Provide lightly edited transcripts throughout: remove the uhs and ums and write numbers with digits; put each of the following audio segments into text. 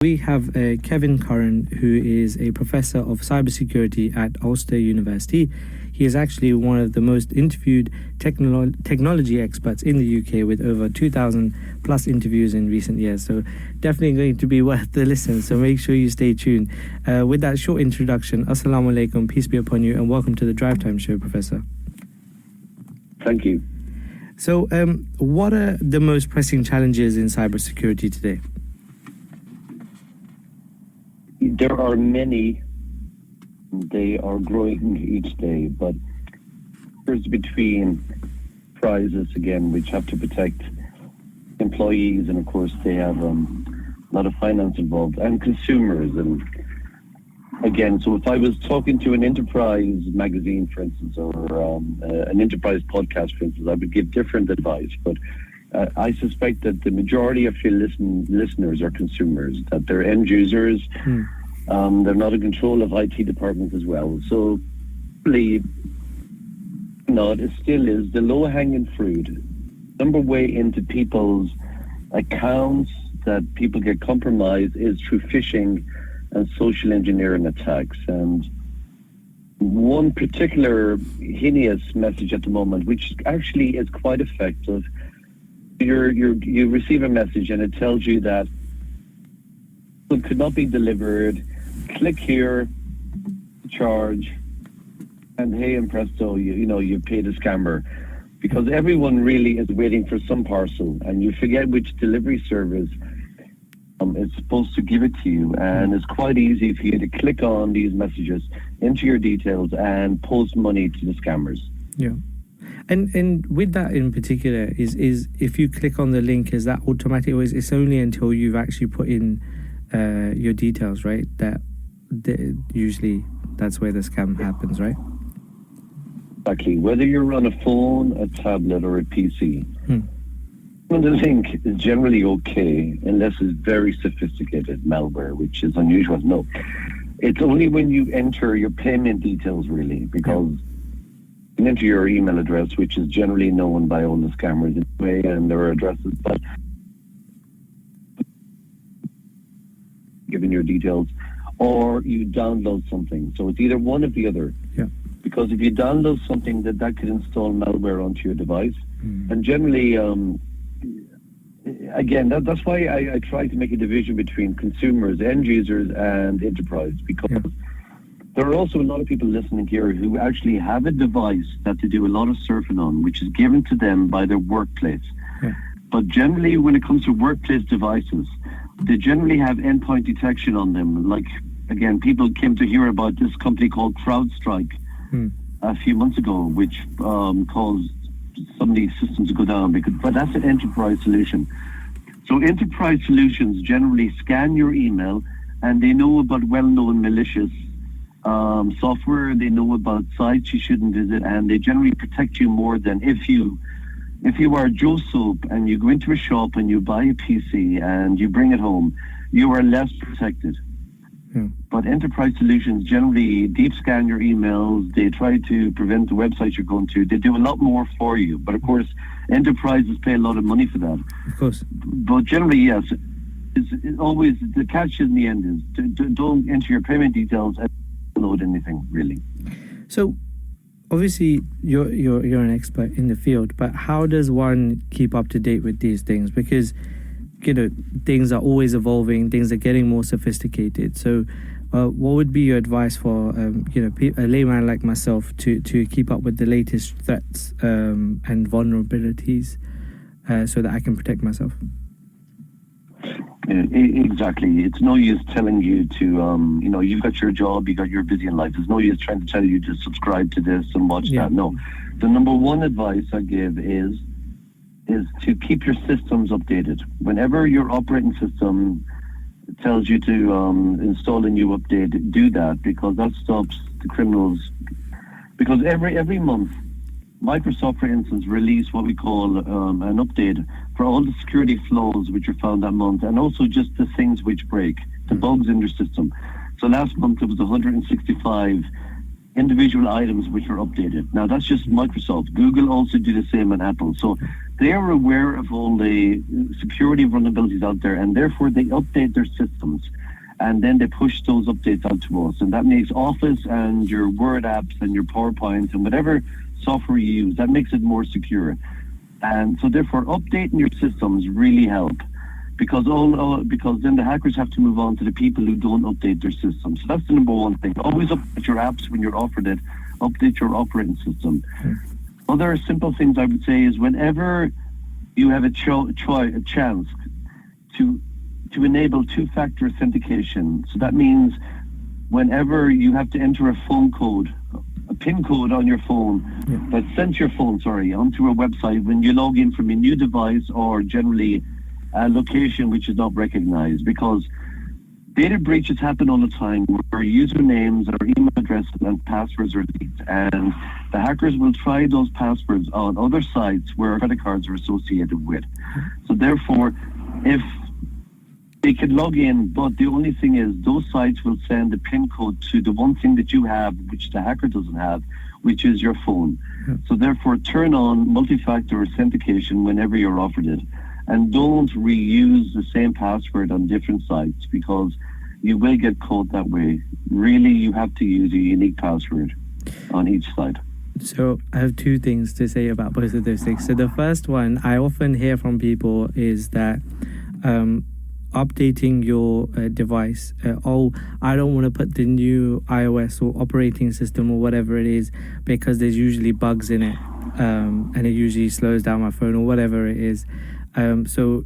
We have Kevin Curran, who is a professor of cybersecurity at Ulster University. He is actually one of the most interviewed technology experts in the UK, with over 2,000 plus interviews in recent years. So definitely going to be worth the listen. So make sure you stay tuned. With that short introduction, Assalamu alaikum, peace be upon you, and welcome to the Drive Time Show, Professor. Thank you. So what are the most pressing challenges in cybersecurity today? There are many. They are growing each day, but there's between prizes again, which have to protect employees, and of course they have a lot of finance involved, and consumers. And again, so if I was talking to an enterprise magazine, for instance, or an enterprise podcast, for instance, I would give different advice. But I suspect that the majority of your listeners are consumers, that they're end users. They're not in control of IT departments as well. So, it still is the low-hanging fruit. Number way into people's accounts that people get compromised is through phishing and social engineering attacks. And one particular heinous message at the moment, which actually is quite effective, you receive a message and it tells you that it could not be delivered. Click here, charge, and hey, and presto, you paid a scammer, because everyone really is waiting for some parcel, and you forget which delivery service is supposed to give it to you, and it's quite easy for you to click on these messages, enter your details, and post money to the scammers. Yeah. And with that in particular, is if you click on the link, is that automatic, or is it's only until you've actually put in your details, right? That usually that's where the scam happens, right? Exactly. Whether you're on a phone, a tablet, or a PC, the link is generally okay, unless it's very sophisticated malware, which is unusual. No, it's only when you enter your payment details, really, because you enter your email address, which is generally known by all the scammers anyway, and their addresses, but given your details, or you download something. So it's either one or the other. Yeah. Because if you download something, that could install malware onto your device. And generally, again, that's why I try to make a division between consumers, end users, and enterprise, because there are also a lot of people listening here who actually have a device that they do a lot of surfing on, which is given to them by their workplace. Yeah. But generally, when it comes to workplace devices, they generally have endpoint detection on them. Like, again, people came to hear about this company called CrowdStrike a few months ago, which caused some of these systems to go down. But that's an enterprise solution. So enterprise solutions generally scan your email, and they know about well-known malicious software. They know about sites you shouldn't visit, and they generally protect you more than if you are Joe Soap and you go into a shop and you buy a PC and you bring it home, you are less protected. But enterprise solutions generally deep scan your emails. They try to prevent the websites you're going to. They do a lot more for you. But of course, enterprises pay a lot of money for that. Of course. But generally, yes, it's always the catch in the end is don't enter your payment details and download anything, really. So, obviously, you're an expert in the field, but how does one keep up to date with these things? Because, things are always evolving, things are getting more sophisticated. So, what would be your advice for, a layman like myself to keep up with the latest threats and vulnerabilities so that I can protect myself? Exactly. It's no use telling you to, you've got your job, you're busy in life. There's no use trying to tell you to subscribe to this and watch that. No. The number one advice I give is to keep your systems updated. Whenever your operating system tells you to install a new update, do that, because that stops the criminals. Because every month, Microsoft, for instance, release what we call an update for all the security flaws which are found that month, and also just the things which break, the bugs in your system. So last month, it was 165 individual items which were updated. Now, that's just Microsoft. Google also do the same, and Apple. So they are aware of all the security vulnerabilities out there, and therefore they update their systems. And then they push those updates out to us. And that makes Office and your Word apps and your PowerPoint and whatever software you use, that makes it more secure. And so therefore updating your systems really help, because because then the hackers have to move on to the people who don't update their systems. So that's the number one thing. Always update your apps when you're offered it. Update your operating system. Other simple things I would say is whenever you have a chance to enable two-factor authentication. So that means whenever you have to enter a phone code, a PIN code on your phone that's sent to your phone, onto a website when you log in from a new device or generally a location which is not recognized, because data breaches happen all the time where usernames or email addresses and passwords are leaked, and the hackers will try those passwords on other sites where credit cards are associated with. So therefore, if they can log in, but the only thing is those sites will send a PIN code to the one thing that you have, which the hacker doesn't have, which is your phone. So therefore, turn on multi-factor authentication whenever you're offered it. And don't reuse the same password on different sites, because you will get caught that way. Really, you have to use a unique password on each site. So I have two things to say about both of those things. So the first one I often hear from people is that updating your device, I don't want to put the new iOS or operating system or whatever it is because there's usually bugs in it, and it usually slows down my phone or whatever it is. So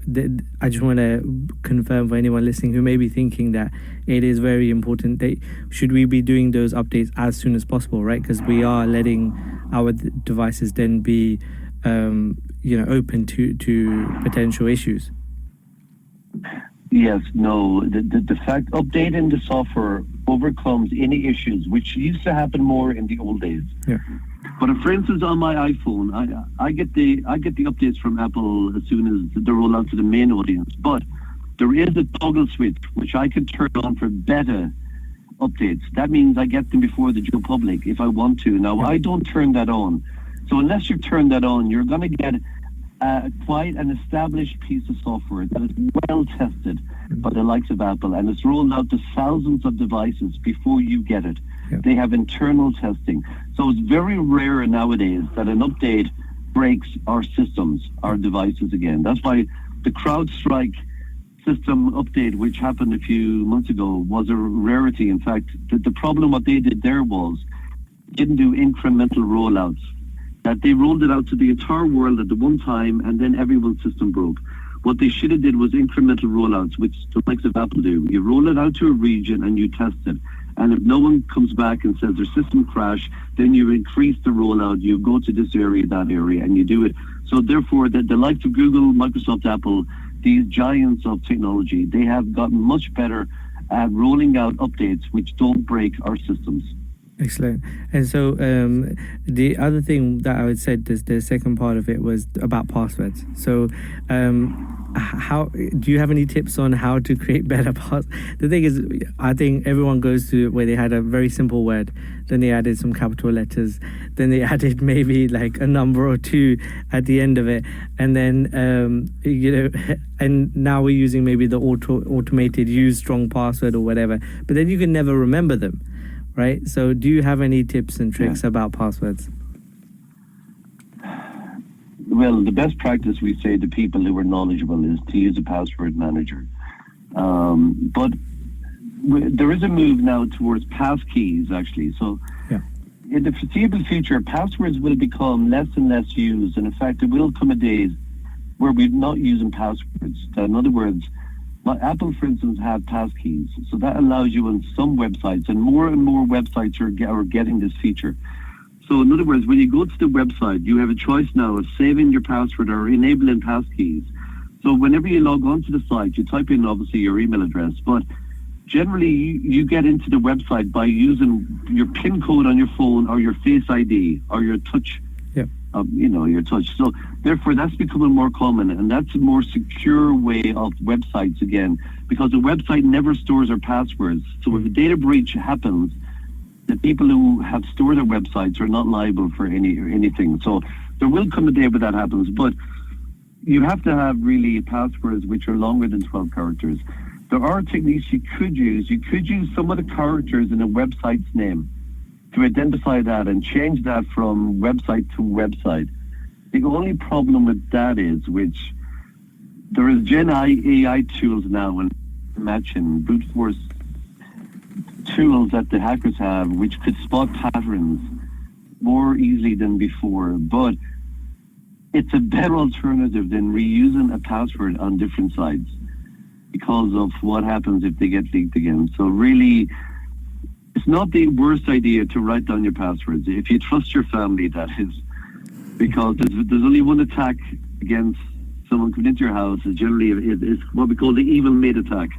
I just want to confirm for anyone listening who may be thinking that it is very important that should we be doing those updates as soon as possible, right? Because we are letting our devices then be open to potential issues. Yes, no, the fact updating the software overcomes any issues, which used to happen more in the old days. Yeah. But for instance, on my iPhone, I get the updates from Apple as soon as they roll out to the main audience. But there is a toggle switch which I can turn on for beta updates. That means I get them before the general public if I want to. Now, I don't turn that on. So unless you turn that on, you're going to get quite an established piece of software that is well tested by the likes of Apple, and it's rolled out to thousands of devices before you get it. Yeah. They have internal testing. So it's very rare nowadays that an update breaks our systems, our devices again. That's why the CrowdStrike system update, which happened a few months ago, was a rarity. In fact, the problem what they did there was didn't do incremental rollouts. That they rolled it out to the entire world at the one time, and then everyone's system broke. What they should have did was incremental rollouts, which the likes of Apple do. You roll it out to a region and you test it. And if no one comes back and says their system crashed, then you increase the rollout. You go to this area, that area, and you do it. So therefore, the likes of Google, Microsoft, Apple, these giants of technology, they have gotten much better at rolling out updates which don't break our systems. Excellent. And so the other thing that I would say, the second part of it was about passwords. So how do you have any tips on how to create better passwords? The thing is, I think everyone goes to where they had a very simple word, then they added some capital letters, then they added maybe like a number or two at the end of it, and then and now we're using maybe the automated use strong password or whatever, but then you can never remember them. Right. So do you have any tips and tricks about passwords? Well, the best practice we say to people who are knowledgeable is to use a password manager. But there is a move now towards passkeys, actually. So in the foreseeable future, passwords will become less and less used. And in fact, there will come a day where we're not using passwords. In other words, Apple, for instance, have passkeys, so that allows you on some websites, and more websites are getting this feature. So in other words, when you go to the website, you have a choice now of saving your password or enabling passkeys. So whenever you log onto the site, you type in obviously your email address, but generally you get into the website by using your PIN code on your phone or your Face ID or your touch. Your touch. So therefore, that's becoming more common, and that's a more secure way of websites again, because a website never stores their passwords. So if a data breach happens, the people who have stored their websites are not liable for anything. So there will come a day where that happens. But you have to have really passwords which are longer than 12 characters. There are techniques you could use. You could use some of the characters in a website's name to identify that and change that from website to website. The only problem with that is, which there is Gen AI tools now and matching brute force tools that the hackers have, which could spot patterns more easily than before. But it's a better alternative than reusing a password on different sites because of what happens if they get leaked again. So really, it's not the worst idea to write down your passwords if you trust your family, that is, because there's only one attack against someone coming into your house. Is generally it's what we call the evil maid attack.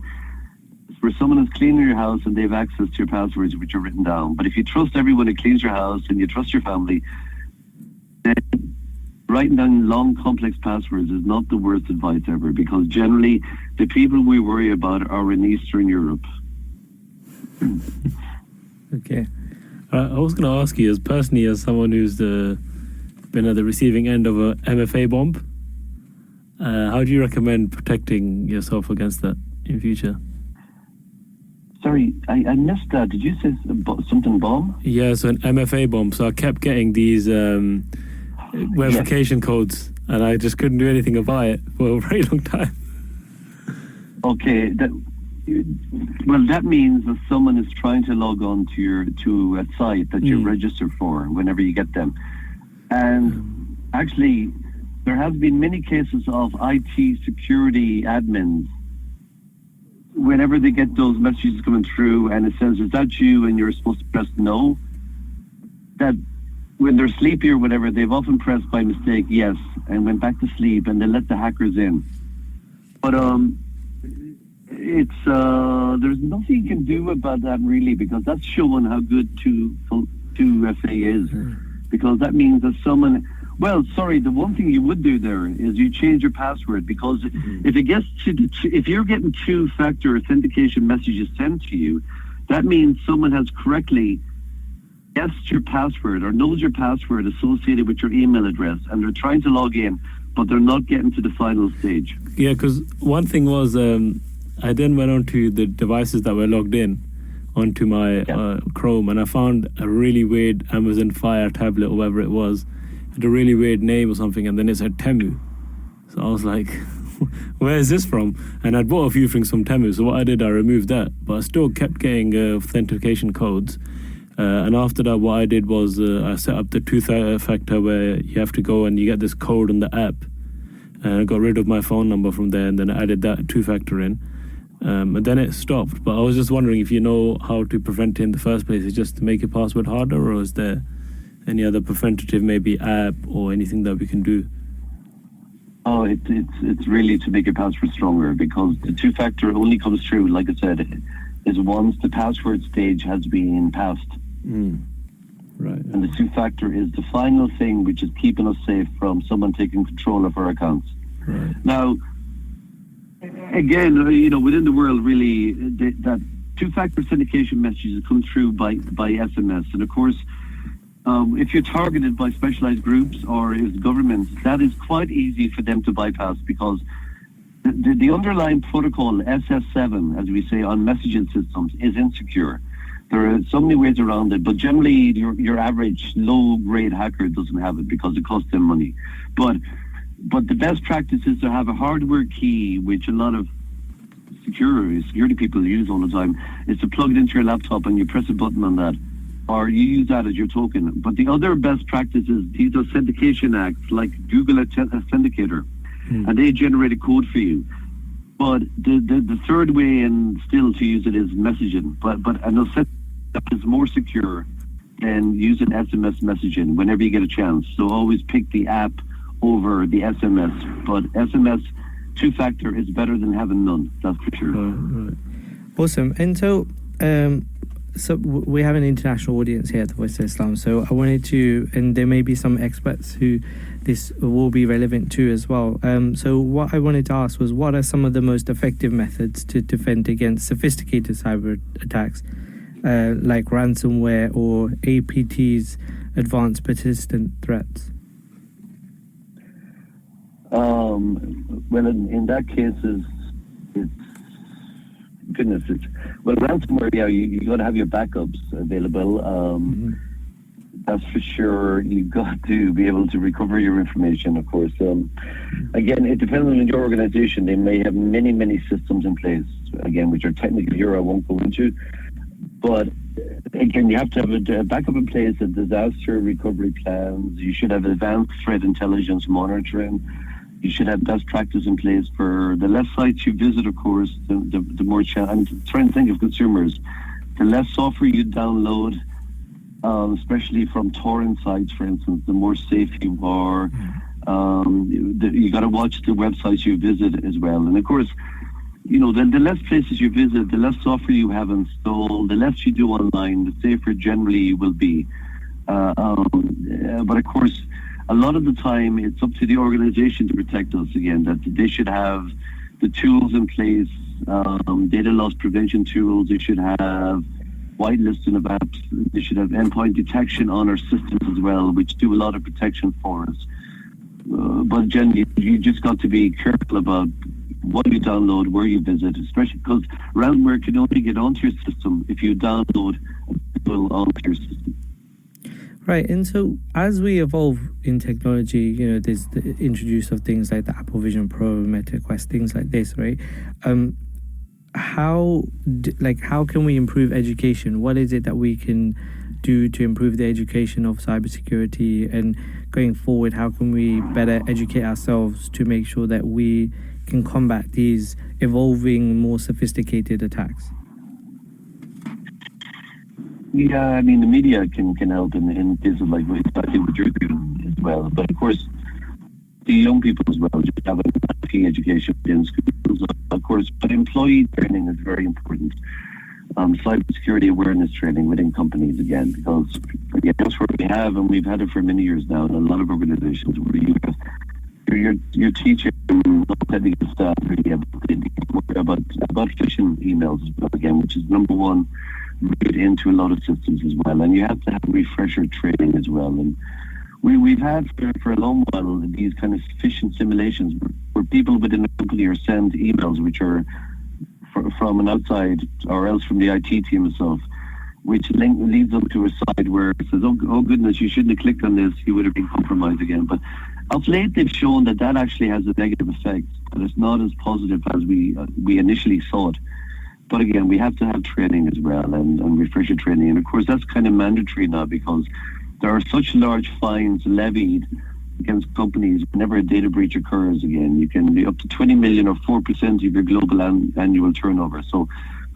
It's where someone is cleaning your house and they have access to your passwords which are written down. But if you trust everyone who cleans your house and you trust your family, then writing down long, complex passwords is not the worst advice ever, because generally the people we worry about are in Eastern Europe. Okay. I was going to ask you, as someone who's been at the receiving end of a MFA bomb, how do you recommend protecting yourself against that in future? Sorry, I missed that. Did you say something bomb? Yeah, so an MFA bomb. So I kept getting these verification codes, and I just couldn't do anything about it for a very long time. Okay, that means that someone is trying to log on to a site that you register for whenever you get them. And actually, there have been many cases of IT security admins, whenever they get those messages coming through and it says, is that you? And you're supposed to press no. That when they're sleepy or whatever, they've often pressed by mistake yes and went back to sleep, and they let the hackers in. But it's there's nothing you can do about that really, because that's showing how good 2FA is. Because that means that someone, the one thing you would do there is you change your password, because if it gets if you're getting two-factor authentication messages sent to you, that means someone has correctly guessed your password or knows your password associated with your email address, and they're trying to log in, but they're not getting to the final stage. Yeah, because one thing was I then went onto the devices that were logged in onto my Chrome, and I found a really weird Amazon Fire tablet or whatever it was. It had a really weird name or something, and then it said Temu. So I was like, where is this from? And I'd bought a few things from Temu, so what I did, I removed that, but I still kept getting authentication codes. And after that, what I did was I set up the two-factor where you have to go and you get this code on the app. And I got rid of my phone number from there, and then I added that two-factor in. And then it stopped. But I was just wondering if you know how to prevent it in the first place. Is it just to make your password harder, or is there any other preventative, maybe app or anything that we can do? Oh, it's really to make your password stronger, because the two-factor only comes through, like I said, is once the password stage has been passed. Right. And the two-factor is the final thing which is keeping us safe from someone taking control of our accounts. Right. Now, again, within the world, really, that two-factor authentication messages come through by SMS. And of course, if you're targeted by specialized groups or is governments, that is quite easy for them to bypass, because the underlying protocol, SS7, as we say on messaging systems, is insecure. There are so many ways around it, but generally your average low-grade hacker doesn't have it because it costs them money. But the best practice is to have a hardware key, which a lot of security people use all the time, is to plug it into your laptop and you press a button on that, or you use that as your token. But the other best practice is these authentication acts like Google Authenticator, and they generate a code for you. But the third way, and still to use it, is messaging. But an authenticator is more secure than using SMS messaging whenever you get a chance. So always pick the app over the SMS. But SMS two-factor is better than having none. That's for sure. Right. Awesome. And so we have an international audience here at the Voice of Islam. So I wanted to, and there may be some experts who this will be relevant to as well. So what I wanted to ask was, what are some of the most effective methods to defend against sophisticated cyber attacks, like ransomware or APT's advanced persistent threats? Well, in that case, it's goodness. It's well, ransomware. Yeah, you got to have your backups available. That's for sure. You've got to be able to recover your information, of course. Again, it depends on your organization. They may have many systems in place, again, which are technically here I won't go into. But again, you have to have a backup in place, a disaster recovery plans. You should have advanced threat intelligence monitoring. You should have best practice in place for the less sites you visit, of course, the more I'm trying to think of consumers. The less software you download, especially from torrent sites, for instance, the more safe you are. You got to watch the websites you visit as well. And of course, the less places you visit, the less software you have installed, the less you do online, the safer generally you will be. But of course, a lot of the time, it's up to the organization to protect us again, that they should have the tools in place, data loss prevention tools. They should have whitelisting of apps. They should have endpoint detection on our systems as well, which do a lot of protection for us. But generally, you just got to be careful about what you download, where you visit, especially because ransomware can only get onto your system if you download a tool onto your system. Right, and so as we evolve in technology, there's the introduce of things like the Apple Vision Pro, Meta Quest, things like this, right? How can we improve education? What is it that we can do to improve the education of cybersecurity? And going forward, how can we better educate ourselves to make sure that we can combat these evolving, more sophisticated attacks? Yeah, I mean, the media can help in cases like exactly what you're doing as well. But of course, the young people as well, just having IT education in schools, of course. But employee training is very important. Cybersecurity awareness training within companies, again, because again, that's where we have, and we've had it for many years now, in a lot of organizations where you're teaching non-technical staff really about phishing emails as well, again, which is number one. Read into a lot of systems as well, and you have to have refresher training as well. And we've had for a long while these kind of phishing simulations where people within the company are sent emails which are from an outside or else from the IT team itself, which leads them to a site where it says, oh goodness, you shouldn't have clicked on this, you would have been compromised again. But of late they've shown that actually has a negative effect, and it's not as positive as we initially thought. But again, we have to have training as well, and refresher training. And of course, that's kind of mandatory now because there are such large fines levied against companies whenever a data breach occurs. Again, you can be up to 20 million or 4% of your global annual turnover. So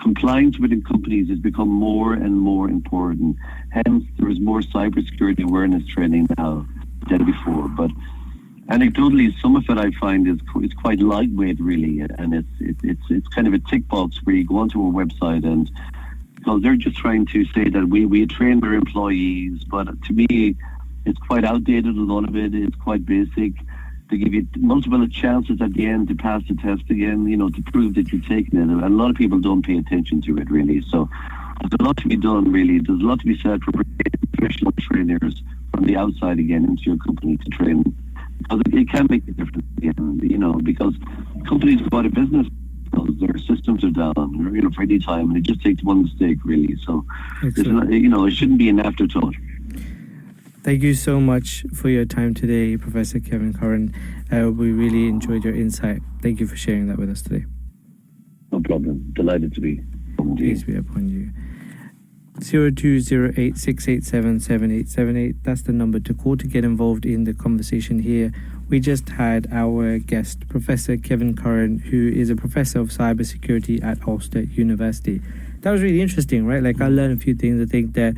compliance within companies has become more and more important. Hence, there is more cybersecurity awareness training now than before. But anecdotally, some of it I find is quite lightweight, really, and it's kind of a tick box where you go onto a website and because they're just trying to say that we train our employees, but to me, it's quite outdated. A lot of it is quite basic. They give you multiple chances at the end to pass the test again, to prove that you've taken it. And a lot of people don't pay attention to it, really. So there's a lot to be done, really. There's a lot to be said for professional trainers from the outside again into your company to train. Because it can make a difference, because companies go out of business because their systems are down, for any time, and it just takes one mistake, really. So, it shouldn't be an afterthought. Thank you so much for your time today, Professor Kevin Curran. We really enjoyed your insight. Thank you for sharing that with us today. No problem. Delighted to be. Peace be upon you. 0208-687-7878. That's the number to call to get involved in the conversation here. We just had our guest, Professor Kevin Curran, who is a professor of cybersecurity at Ulster University. That was really interesting, right? Like, I learned a few things. I think that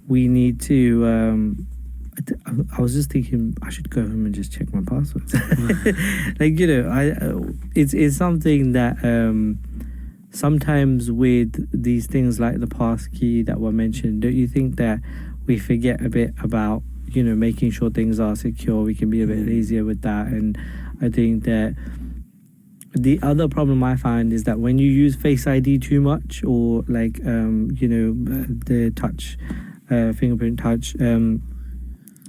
we need to... I was just thinking I should go home and just check my passwords. It's something that... sometimes with these things like the pass key that were mentioned, don't you think that we forget a bit about, making sure things are secure? We can be a bit easier with that. And I think that the other problem I find is that when you use Face ID too much, or the touch, fingerprint touch,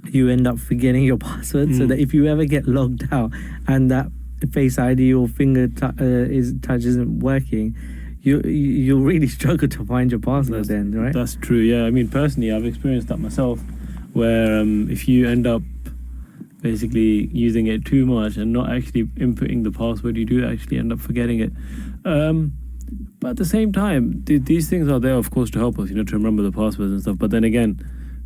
you end up forgetting your password, so that if you ever get logged out and that Face ID or finger touch isn't working, you'll really struggle to find your password then, right? That's true, yeah. I mean, personally, I've experienced that myself, where if you end up basically using it too much and not actually inputting the password, you do actually end up forgetting it. But at the same time, these things are there, of course, to help us, to remember the passwords and stuff. But then again,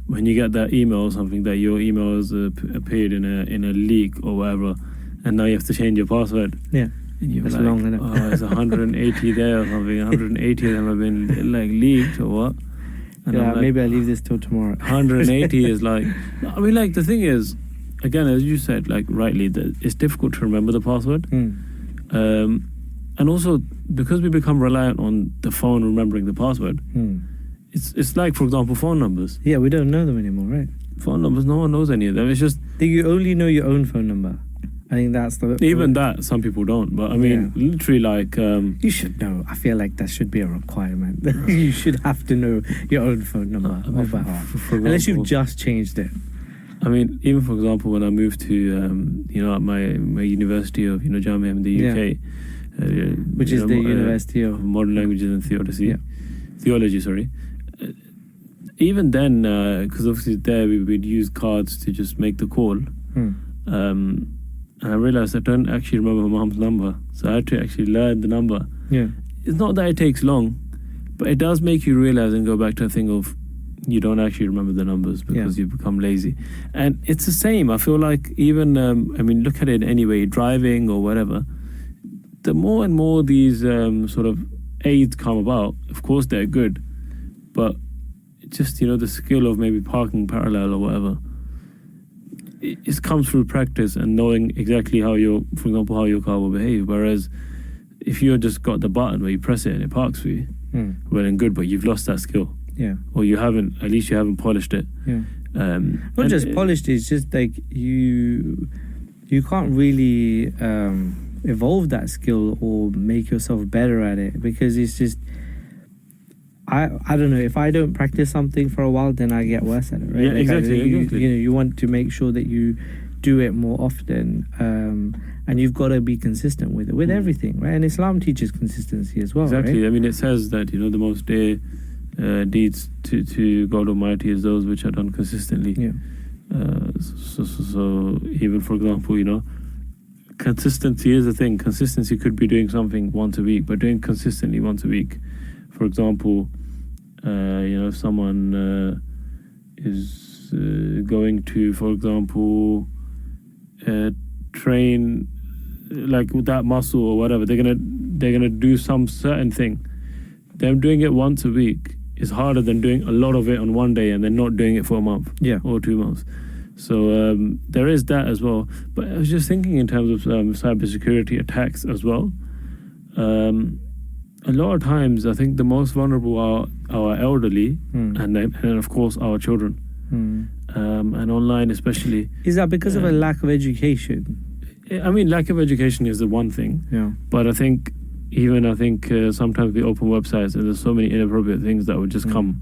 when you get that email or something that your email has appeared in a leak or whatever, and now you have to change your password. Yeah. And you're That's like, long, isn't it? oh, it's 180 there or something. 180 of them have been like leaked or what? And Yeah, I'm like, maybe I'll leave this till tomorrow. 180 is like, I mean, like, the thing is, again, as you said, like, rightly, that it's difficult to remember the password. And also, because we become reliant on the phone remembering the password, it's like, for example, phone numbers. Yeah, we don't know them anymore, right? Phone numbers, no one knows any of them. It's just... Do you only know your own phone number? I think that's the... Even that, some people don't. But, I mean, literally, like... you should know. I feel like that should be a requirement. You should have to know your own phone number off by heart. For Unless you've example, just changed it. I mean, even for example, when I moved to, at my university of, Jamia in the UK, which is the University of Modern Languages and Theology. Yeah. Theology, sorry. Even then, because obviously there we would use cards to just make the call. And I realized I don't actually remember my mom's number, so I had to actually learn the number. Yeah. It's not that it takes long, but it does make you realize and go back to a thing of you don't actually remember the numbers because you've become lazy. And it's the same. I feel like even, look at it anyway, driving or whatever, the more and more these sort of aids come about, of course they're good, but just, the skill of maybe parking parallel or whatever, it comes through practice and knowing exactly for example, how your car will behave. Whereas if you just got the button where you press it and it parks for you, well and good, but you've lost that skill. Yeah. Or at least you haven't polished it. Yeah. Not just polished, it's just like you can't really evolve that skill or make yourself better at it, because it's just, I don't know, if I don't practice something for a while, then I get worse at it, right? Yeah, exactly. You want to make sure that you do it more often, and you've got to be consistent with it, with everything, right? And Islam teaches consistency as well, exactly, right? I mean, it says that, the most deeds to God Almighty is those which are done consistently. Yeah. So even, for example, consistency is a thing. Consistency could be doing something once a week, but doing consistently once a week. For example, if someone is going to, for example, train like with that muscle or whatever, they're gonna do some certain thing. Them doing it once a week is harder than doing a lot of it on one day and then not doing it for a month or 2 months. So there is that as well. But I was just thinking in terms of cybersecurity attacks as well. A lot of times, I think the most vulnerable are our elderly and then, of course, our children. And online especially. Is that because of a lack of education? I mean, lack of education is the one thing. Yeah. But I think sometimes we open websites and there's so many inappropriate things that would just come.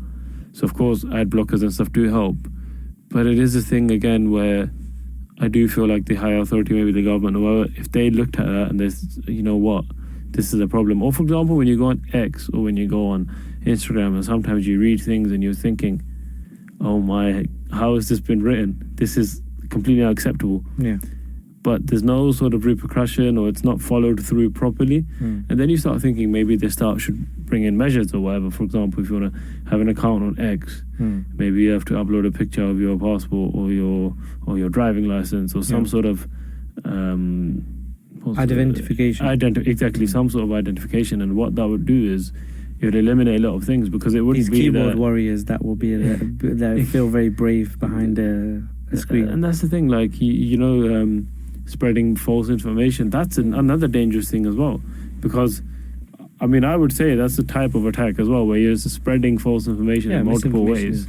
So, of course, ad blockers and stuff do help. But it is a thing, again, where I do feel like the higher authority, maybe the government or whatever, if they looked at that and there's, this is a problem. Or, for example, when you go on X or when you go on Instagram and sometimes you read things and you're thinking, oh my, how has this been written? This is completely unacceptable. Yeah. But there's no sort of repercussion or it's not followed through properly. And then you start thinking maybe they should bring in measures or whatever. For example, if you want to have an account on X, maybe you have to upload a picture of your passport or your driving license or some sort of identification. Exactly, some sort of identification. And what that would do is it would eliminate a lot of things, because it wouldn't These be keyboard warriors that will be that feel very brave behind a screen. And that's the thing, like spreading false information. That's another dangerous thing as well, because I mean, I would say that's a type of attack as well, where you're just spreading false information in multiple ways,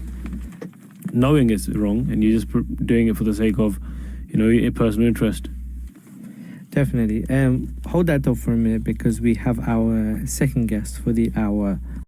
knowing it's wrong, and you're just doing it for the sake of, a personal interest. Definitely. Hold that thought for a minute, because we have our second guest for the hour